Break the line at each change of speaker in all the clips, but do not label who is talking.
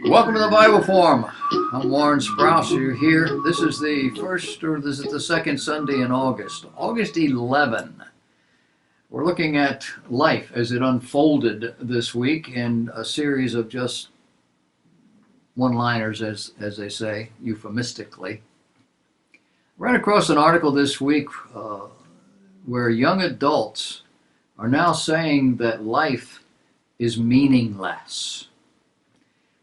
Welcome to the Bible Forum. I'm Warren Sprouse. You're here. This is the first, or this is the second Sunday in August, August 11. We're looking at life as it unfolded this week in a series of just one-liners, as they say, euphemistically. Ran across an article this week where young adults are now saying that life is meaningless.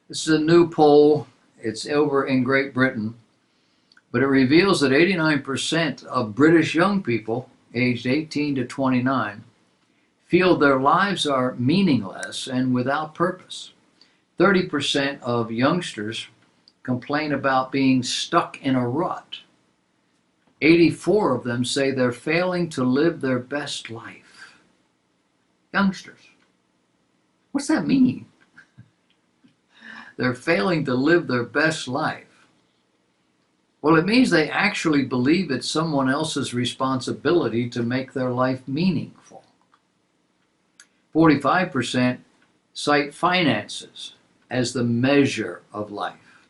This is a new poll. It's over in Great Britain, but it reveals that 89% of British young people aged 18 to 29 feel their lives are meaningless and without purpose. 30% of youngsters complain about being stuck in a rut. 84 of them say they're failing to live their best life. Youngsters. What's that mean? They're failing to live their best life. Well, it means they actually believe it's someone else's responsibility to make their life meaningful. 45% cite finances as the measure of life.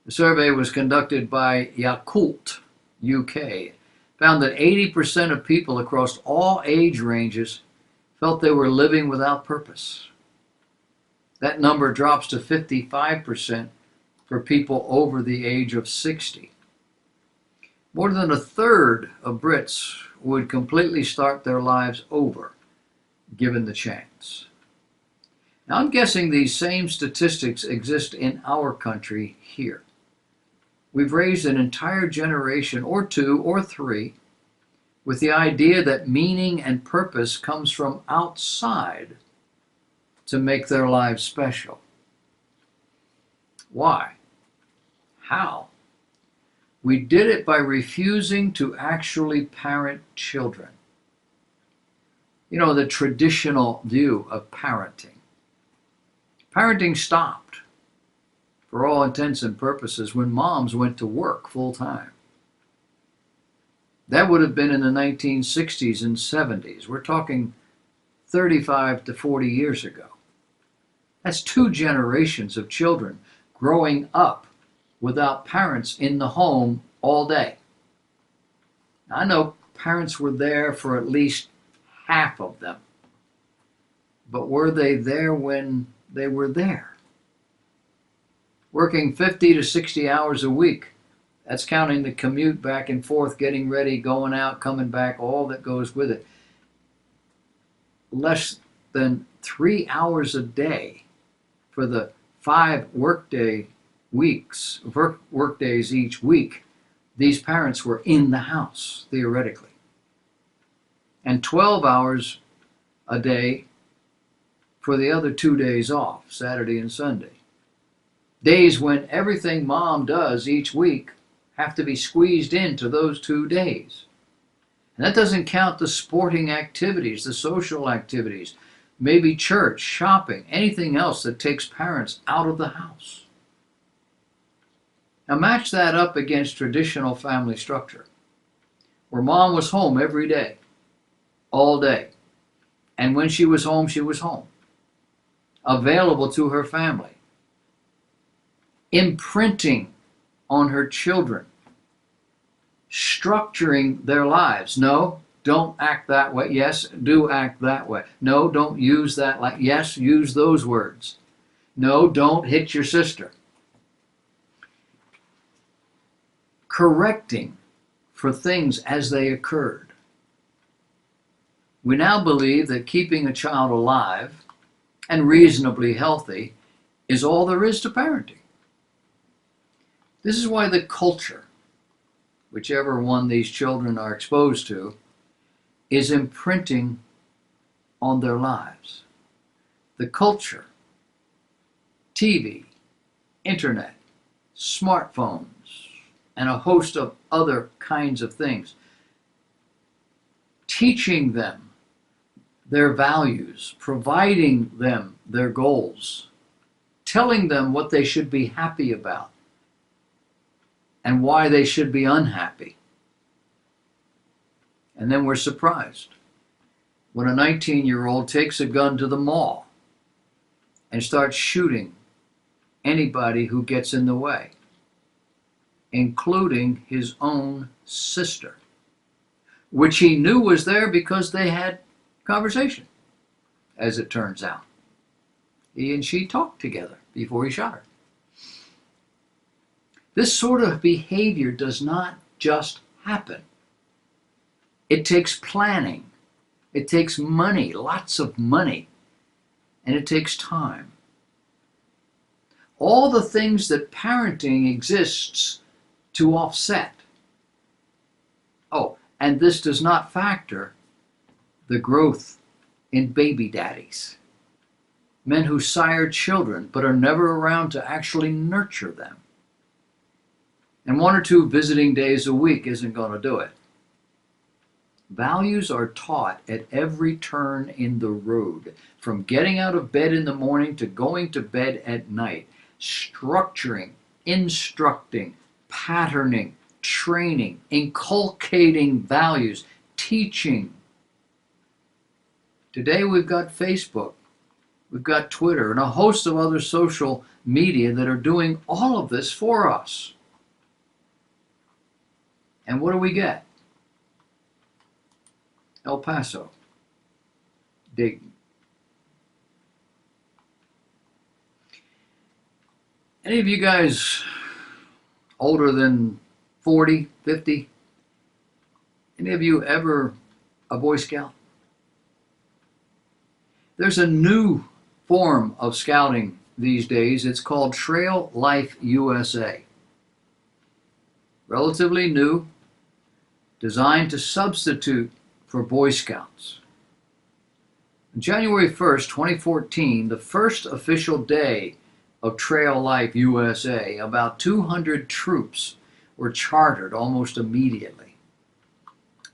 The survey was conducted by Yakult, UK, found that 80% of people across all age ranges felt they were living without purpose. That number drops to 55% for people over the age of 60. More than a third of Brits would completely start their lives over, given the chance. Now, I'm guessing these same statistics exist in our country here. We've raised an entire generation, or two, or three, with the idea that meaning and purpose comes from outside to make their lives special. Why? How? We did it by refusing to actually parent children. You know, the traditional view of parenting. Parenting stopped, for all intents and purposes, when moms went to work full time. That would have been in the 1960s and 70s. We're talking 35 to 40 years ago. That's two generations of children growing up without parents in the home all day. I know parents were there for at least half of them, but were they there when they were there? Working 50 to 60 hours a week, that's counting the commute back and forth, getting ready, going out, coming back, all that goes with it. Less than 3 hours a day for the 5 workdays each week, these parents were in the house, theoretically. And 12 hours a day for the other 2 days off, Saturday and Sunday. Days when everything mom does each week have to be squeezed into those 2 days. And that doesn't count the sporting activities, the social activities, maybe church, shopping, anything else that takes parents out of the house. Now match that up against traditional family structure, where mom was home every day, all day. And when she was home, available to her family, imprinting on her children, structuring their lives. No, don't act that way. Yes, do act that way. No, don't use that like. Yes, use those words. No, don't hit your sister. Correcting for things as they occurred. We now believe that keeping a child alive and reasonably healthy is all there is to parenting. This is why the culture, whichever one these children are exposed to, is imprinting on their lives. The culture, TV, internet, smartphones, and a host of other kinds of things, teaching them their values, providing them their goals, telling them what they should be happy about and why they should be unhappy. And then we're surprised when a 19-year-old takes a gun to the mall and starts shooting anybody who gets in the way, including his own sister, which he knew was there because they had conversation, as it turns out. He and she talked together before he shot her. This sort of behavior does not just happen. It takes planning. It takes money, lots of money, and it takes time. All the things that parenting exists to offset. Oh, and this does not factor the growth in baby daddies, men who sire children but are never around to actually nurture them. And 1 or 2 visiting days a week isn't going to do it. Values are taught at every turn in the road, from getting out of bed in the morning to going to bed at night. Structuring, instructing, patterning, training, inculcating values, teaching. Today we've got Facebook, we've got Twitter, and a host of other social media that are doing all of this for us. And what do we get? El Paso, Dayton. Any of you guys older than 40, 50? Any of you ever a Boy Scout? There's a new form of scouting these days. It's called Trail Life USA. Relatively new, designed to substitute for Boy Scouts. On January 1st, 2014, the first official day of Trail Life USA, about 200 troops were chartered almost immediately.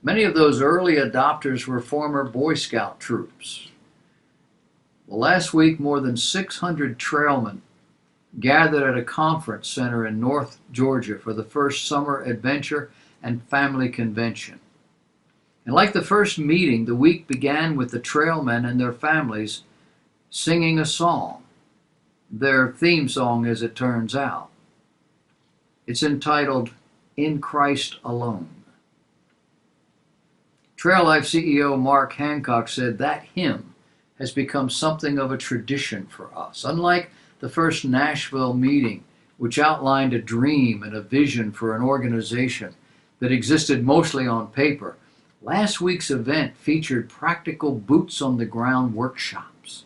Many of those early adopters were former Boy Scout troops. Well, last week, more than 600 trailmen gathered at a conference center in North Georgia for the first summer adventure and family convention. And like the first meeting, the week began with the trailmen and their families singing a song, their theme song as it turns out. It's entitled, In Christ Alone. Trail Life CEO Mark Hancock said that hymn has become something of a tradition for us. Unlike the first Nashville meeting, which outlined a dream and a vision for an organization that existed mostly on paper, last week's event featured practical boots-on-the-ground workshops.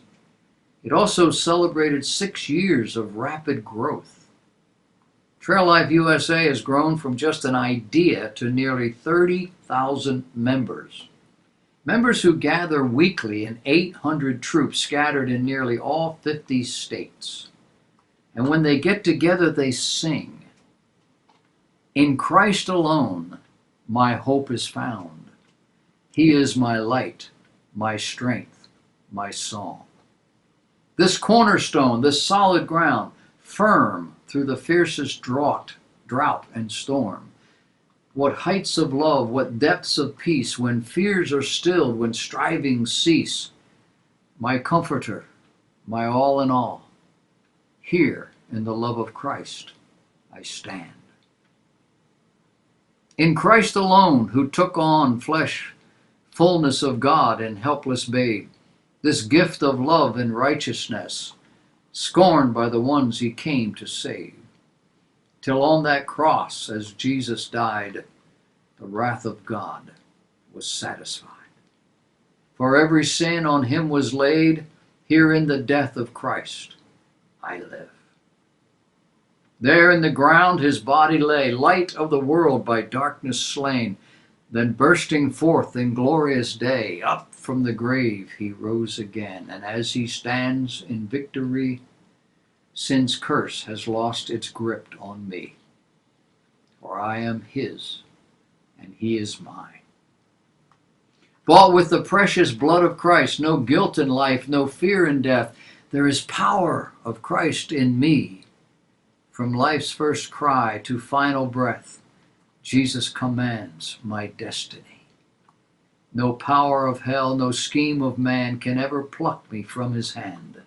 It also celebrated 6 years of rapid growth. Trail Life USA has grown from just an idea to nearly 30,000 members. Members who gather weekly in 800 troops scattered in nearly all 50 states. And when they get together, they sing, In Christ alone, my hope is found. He is my light, my strength, my song. This cornerstone, this solid ground, firm through the fiercest drought and storm. What heights of love, what depths of peace, when fears are stilled, when strivings cease. My comforter, my all in all. Here in the love of Christ I stand. In Christ alone, who took on flesh, fullness of God and helpless babe, this gift of love and righteousness, scorned by the ones he came to save. Till on that cross, as Jesus died, the wrath of God was satisfied. For every sin on him was laid, here in the death of Christ I live. There in the ground his body lay, light of the world by darkness slain, then bursting forth in glorious day, up from the grave he rose again, and as he stands in victory, sin's curse has lost its grip on me. For I am his, and he is mine. Bought with the precious blood of Christ, no guilt in life, no fear in death. There is power of Christ in me. From life's first cry to final breath, Jesus commands my destiny. No power of hell, no scheme of man can ever pluck me from his hand.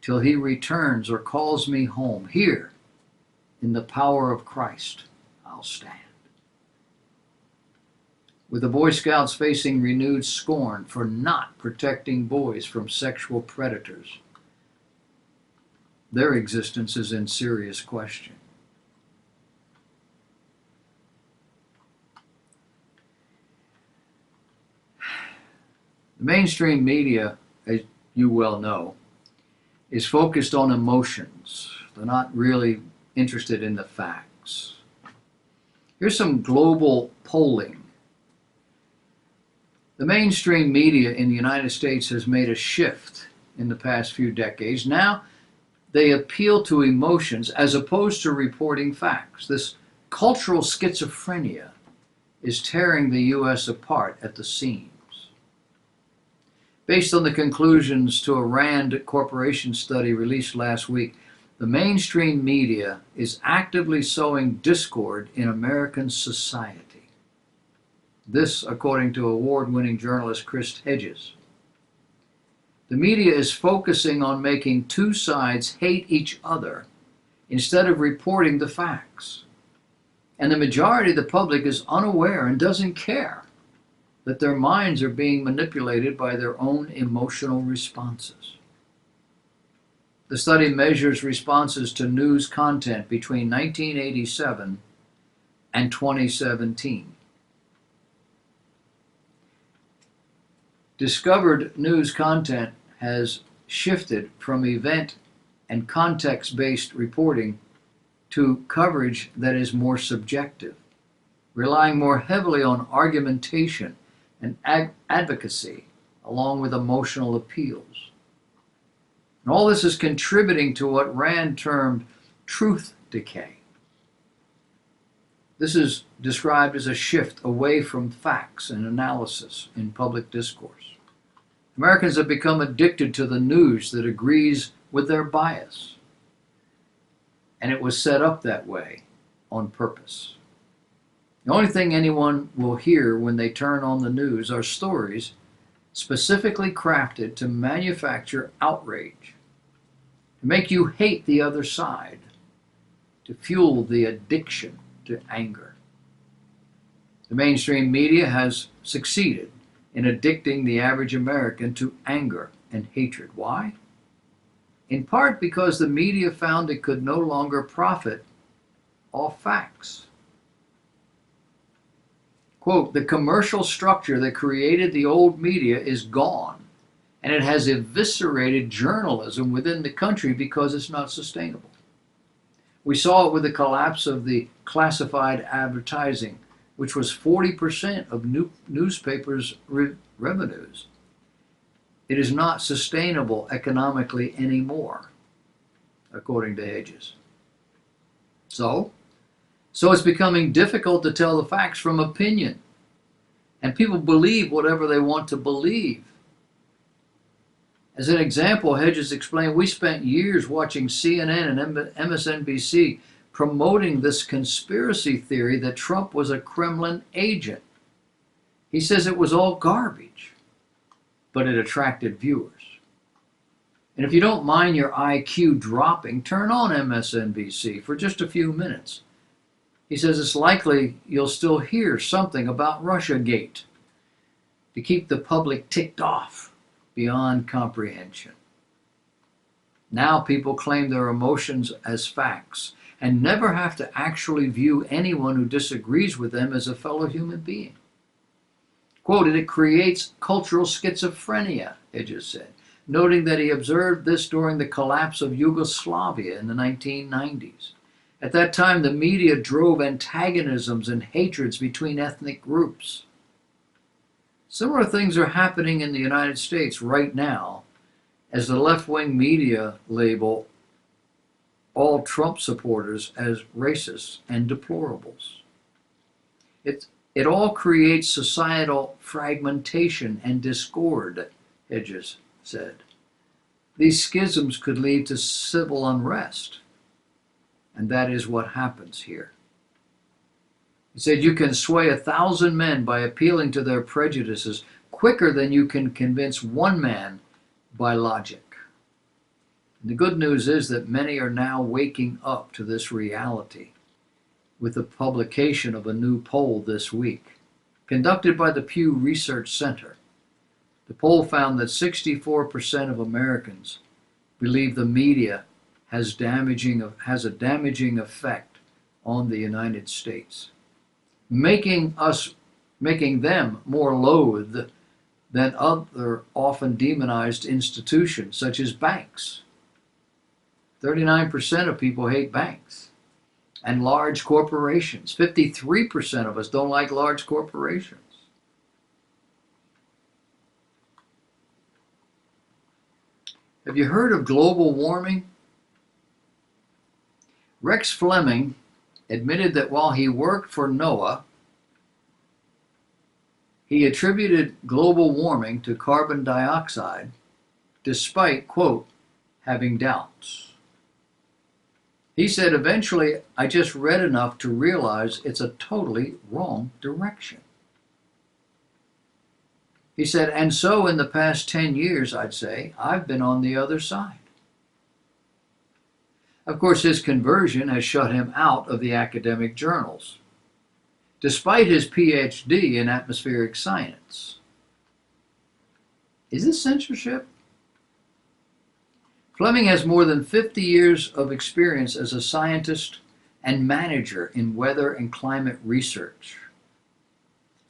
till he returns or calls me home. Here, in the power of Christ, I'll stand. With the Boy Scouts facing renewed scorn for not protecting boys from sexual predators, their existence is in serious question. The mainstream media, as you well know, is focused on emotions. They're not really interested in the facts. Here's some global polling. The mainstream media in the United States has made a shift in the past few decades. Now they appeal to emotions as opposed to reporting facts. This cultural schizophrenia is tearing the U.S. apart at the seams. Based on the conclusions to a RAND Corporation study released last week, the mainstream media is actively sowing discord in American society. This, according to award-winning journalist Chris Hedges. The media is focusing on making two sides hate each other instead of reporting the facts. And the majority of the public is unaware and doesn't care that their minds are being manipulated by their own emotional responses. The study measures responses to news content between 1987 and 2017. Discovered news content has shifted from event and context-based reporting to coverage that is more subjective, relying more heavily on argumentation and advocacy, along with emotional appeals. And all this is contributing to what Rand termed truth decay. This is described as a shift away from facts and analysis in public discourse. Americans have become addicted to the news that agrees with their bias, and it was set up that way on purpose. The only thing anyone will hear when they turn on the news are stories specifically crafted to manufacture outrage, to make you hate the other side, to fuel the addiction to anger. The mainstream media has succeeded in addicting the average American to anger and hatred. Why? In part because the media found it could no longer profit off facts. Quote, the commercial structure that created the old media is gone, and it has eviscerated journalism within the country because it's not sustainable. We saw it with the collapse of the classified advertising, which was 40% of newspapers' revenues. It is not sustainable economically anymore, according to Hedges. So it's becoming difficult to tell the facts from opinion. And people believe whatever they want to believe. As an example, Hedges explained, we spent years watching CNN and MSNBC promoting this conspiracy theory that Trump was a Kremlin agent. He says it was all garbage, but it attracted viewers. And if you don't mind your IQ dropping, turn on MSNBC for just a few minutes. He says it's likely you'll still hear something about Russiagate to keep the public ticked off beyond comprehension. Now people claim their emotions as facts and never have to actually view anyone who disagrees with them as a fellow human being. Quoted, it creates cultural schizophrenia, Hedges said, noting that he observed this during the collapse of Yugoslavia in the 1990s. At that time, the media drove antagonisms and hatreds between ethnic groups. Similar things are happening in the United States right now as the left-wing media label all Trump supporters as racists and deplorables. It all creates societal fragmentation and discord, Hedges said. These schisms could lead to civil unrest. And that is what happens here. He said, you can sway 1,000 men by appealing to their prejudices quicker than you can convince one man by logic. The good news is that many are now waking up to this reality with the publication of a new poll this week, conducted by the Pew Research Center. The poll found that 64% of Americans believe the media has a damaging effect on the United States, making them more loathed than other often demonized institutions such as banks. 39% of people hate banks and large corporations. 53% of us don't like large corporations. Have you heard of global warming? Rex Fleming admitted that while he worked for NOAA, he attributed global warming to carbon dioxide, despite, quote, having doubts. He said, eventually, I just read enough to realize it's a totally wrong direction. He said, and so in the past 10 years, I'd say, I've been on the other side. Of course, his conversion has shut him out of the academic journals, despite his PhD in atmospheric science. Is this censorship? Fleming has more than 50 years of experience as a scientist and manager in weather and climate research.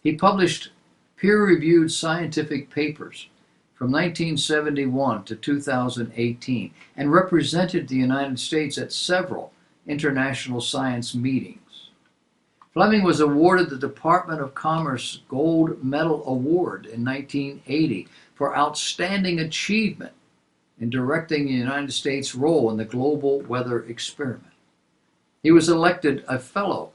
He published peer-reviewed scientific papers from 1971 to 2018 and represented the United States at several international science meetings. Fleming was awarded the Department of Commerce Gold Medal Award in 1980 for outstanding achievement in directing the United States' role in the global weather experiment. He was elected a Fellow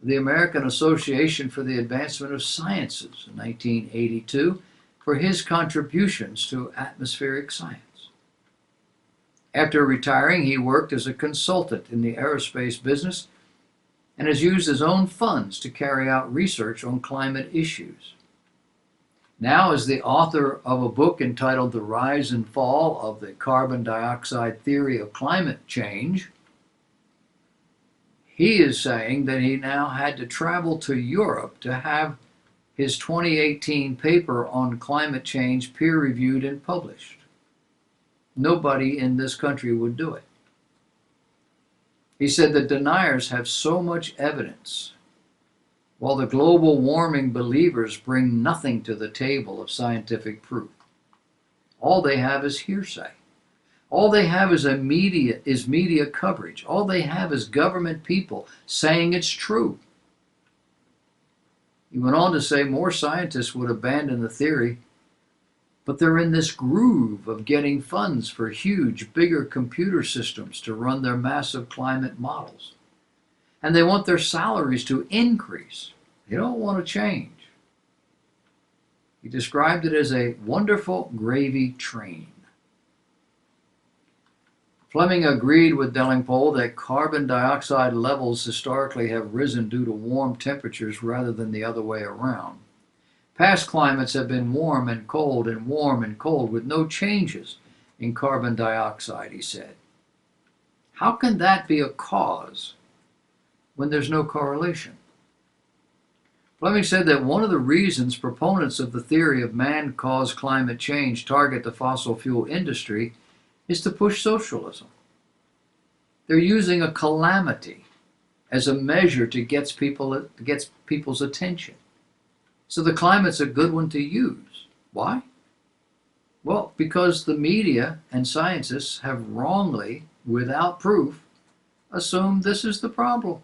of the American Association for the Advancement of Sciences in 1982 for his contributions to atmospheric science. After retiring, he worked as a consultant in the aerospace business and has used his own funds to carry out research on climate issues. Now, as the author of a book entitled The Rise and Fall of the Carbon Dioxide Theory of Climate Change, he is saying that he now had to travel to Europe to have his 2018 paper on climate change peer-reviewed and published. Nobody in this country would do it. He said that deniers have so much evidence, while the global warming believers bring nothing to the table of scientific proof. All they have is hearsay. All they have is media coverage. All they have is government people saying it's true. He went on to say more scientists would abandon the theory, but they're in this groove of getting funds for huge, bigger computer systems to run their massive climate models. And they want their salaries to increase. They don't want to change. He described it as a wonderful gravy train. Fleming agreed with Delingpole that carbon dioxide levels historically have risen due to warm temperatures rather than the other way around. Past climates have been warm and cold and warm and cold with no changes in carbon dioxide, he said. How can that be a cause when there's no correlation? Fleming said that one of the reasons proponents of the theory of man-caused climate change target the fossil fuel industry is to push socialism. They're using a calamity as a measure to get people's attention. So the climate's a good one to use. Why? Well, because the media and scientists have wrongly, without proof, assumed this is the problem.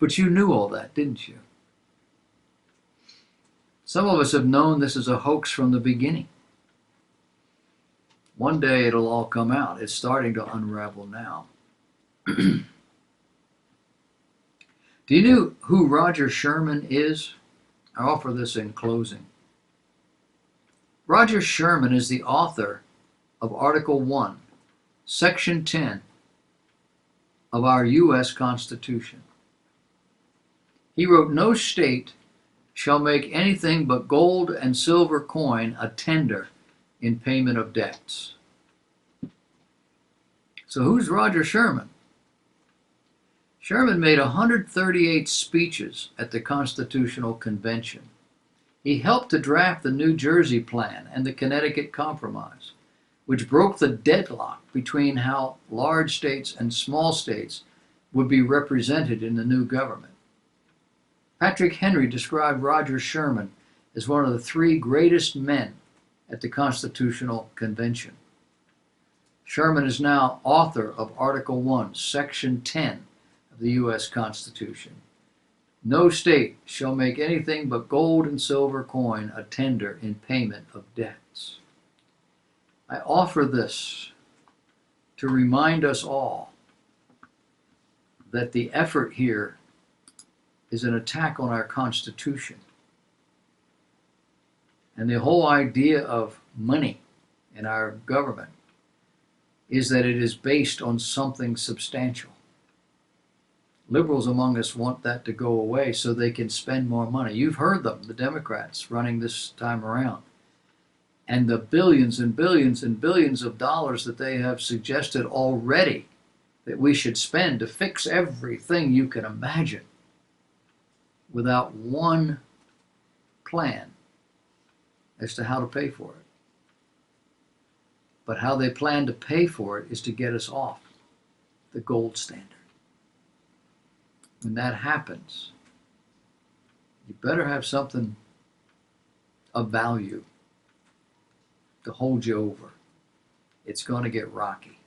But you knew all that, didn't you? Some of us have known this is a hoax from the beginning. One day it'll all come out. It's starting to unravel now. Do you know who Roger Sherman is? I offer this in closing. Roger Sherman is the author of Article 1, Section 10 of our U.S. Constitution. He wrote, "No state shall make anything but gold and silver coin a tender in payment of debts. So who's Roger Sherman? Sherman made 138 speeches at the Constitutional Convention. He helped to draft the New Jersey Plan and the Connecticut Compromise, which broke the deadlock between how large states and small states would be represented in the new government. Patrick Henry described Roger Sherman as one of the three greatest men at the Constitutional Convention. Sherman is now author of Article 1, Section 10 of the U.S. Constitution. No state shall make anything but gold and silver coin a tender in payment of debts. I offer this to remind us all that the effort here is an attack on our Constitution. And the whole idea of money in our government is that it is based on something substantial. Liberals among us want that to go away so they can spend more money. You've heard them, the Democrats running this time around. And the billions and billions and billions of dollars that they have suggested already that we should spend to fix everything you can imagine without one plan as to how to pay for it. But how they plan to pay for it is to get us off the gold standard. When that happens, you better have something of value to hold you over. It's going to get rocky.